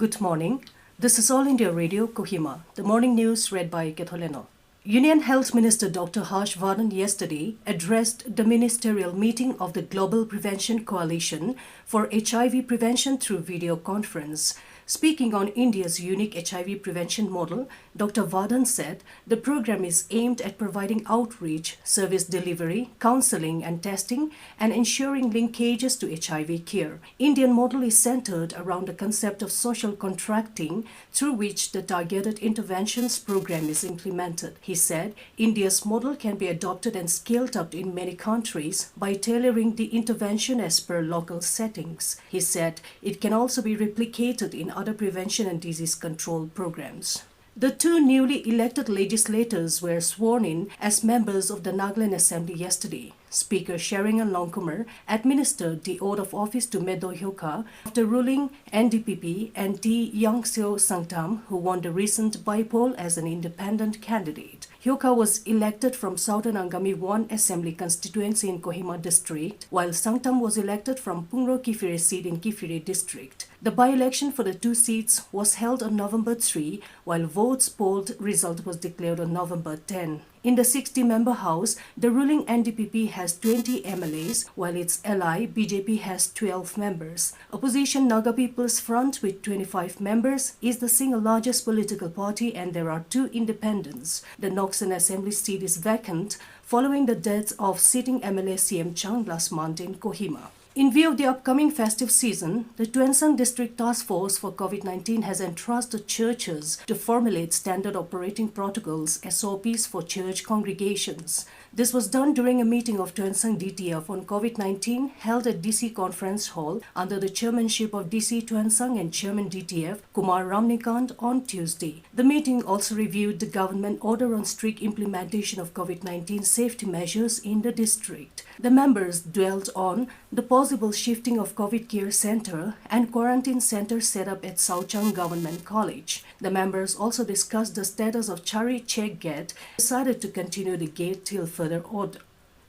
Good morning. This is All India Radio, Kohima. The morning news read by Ketholeno. Union Health Minister Dr. Harsh Vardhan yesterday addressed the ministerial meeting of the Global Prevention Coalition for HIV Prevention through video conference. Speaking on India's unique HIV prevention model, Dr. Vardhan said the program is aimed at providing outreach, service delivery, counseling and testing, and ensuring linkages to HIV care. Indian model is centered around the concept of social contracting through which the targeted interventions program is implemented. He said India's model can be adopted and scaled up in many countries by tailoring the intervention as per local settings. He said it can also be replicated in other prevention and disease control programs. The two newly elected legislators were sworn in as members of the Nagaland Assembly yesterday. Speaker Sheringan Longkumar administered the oath of office to Medo Hyoka after ruling NDPP and T. Youngseo Sangtam, who won the recent by-poll as an independent candidate. Hyoka was elected from Southern Angami 1 Assembly constituency in Kohima district, while Sangtam was elected from Pungro Kifire seat in Kifire district. The by-election for the two seats was held on November 3, while votes polled result was declared on November 10. In the 60-member House, the ruling NDPP has 20 MLAs, while its ally BJP has 12 members. Opposition Naga People's Front with 25 members is the single largest political party, and there are two independents. The Noksan Assembly seat is vacant following the death of sitting MLA CM Chang last month in Kohima. In view of the upcoming festive season, the Tuensang District Task Force for COVID-19 has entrusted churches to formulate standard operating protocols (SOPs) for church congregations. This was done during a meeting of Tuensang DTF on COVID-19 held at DC Conference Hall under the chairmanship of DC Tuensang and Chairman DTF Kumar Ramnikant on Tuesday. The meeting also reviewed the government order on strict implementation of COVID-19 safety measures in the district. The members dwelt on the possible shifting of COVID care center and quarantine center set up at Sauchang Government College. The members also discussed the status of Chari Chek Gate, decided to continue the gate till further order.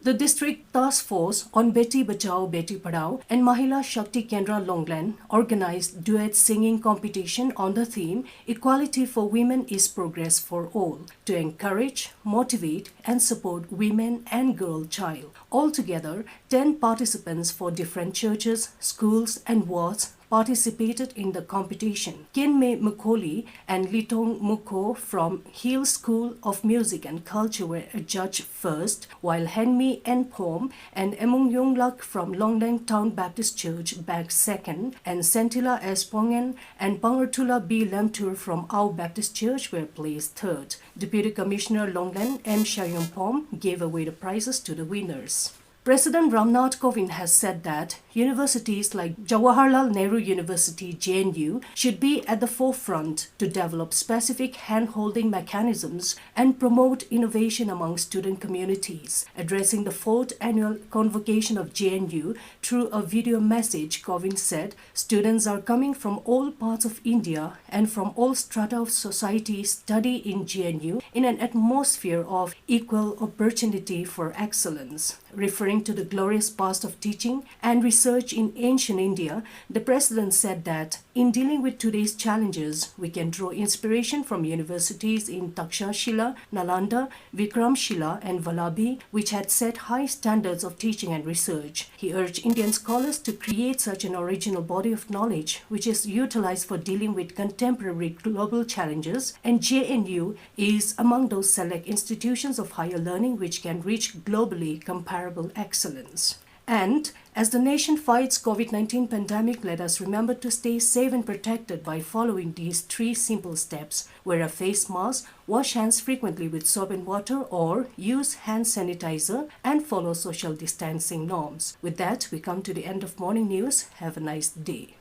The District Task Force on Beti Bachao Beti Padhao and Mahila Shakti Kendra Longland organized duet singing competition on the theme Equality for Women is Progress for All to encourage, motivate and support women and girl child. Altogether, 10 participants for different churches, schools and wards participated in the competition. Kinme Mukoli and Litong Muko from Hill School of Music and Culture were adjudged first, while Henmi N. Pom and Emung Yonglak from Longlang Town Baptist Church bagged second, and Sentila S. Pongen and Pangartula B. Lamtur from Au Baptist Church were placed third. Deputy Commissioner Longland M. Shayum Pom gave away the prizes to the winners. President Ramnath Kovind has said that universities like Jawaharlal Nehru University JNU should be at the forefront to develop specific hand-holding mechanisms and promote innovation among student communities. Addressing the 4th annual convocation of JNU through a video message, Kovind said students are coming from all parts of India and from all strata of society study in JNU in an atmosphere of equal opportunity for excellence. Referring to the glorious past of teaching and research in ancient India, the President said that in dealing with today's challenges, we can draw inspiration from universities in Takshashila, Nalanda, Vikramshila and Vallabhi, which had set high standards of teaching and research. He urged Indian scholars to create such an original body of knowledge which is utilized for dealing with contemporary global challenges, and JNU is among those select institutions of higher learning which can reach globally comparable excellence. And as the nation fights COVID-19 pandemic, let us remember to stay safe and protected by following these 3 simple steps. Wear a face mask, wash hands frequently with soap and water, or use hand sanitizer, and follow social distancing norms. With that, we come to the end of morning news. Have a nice day.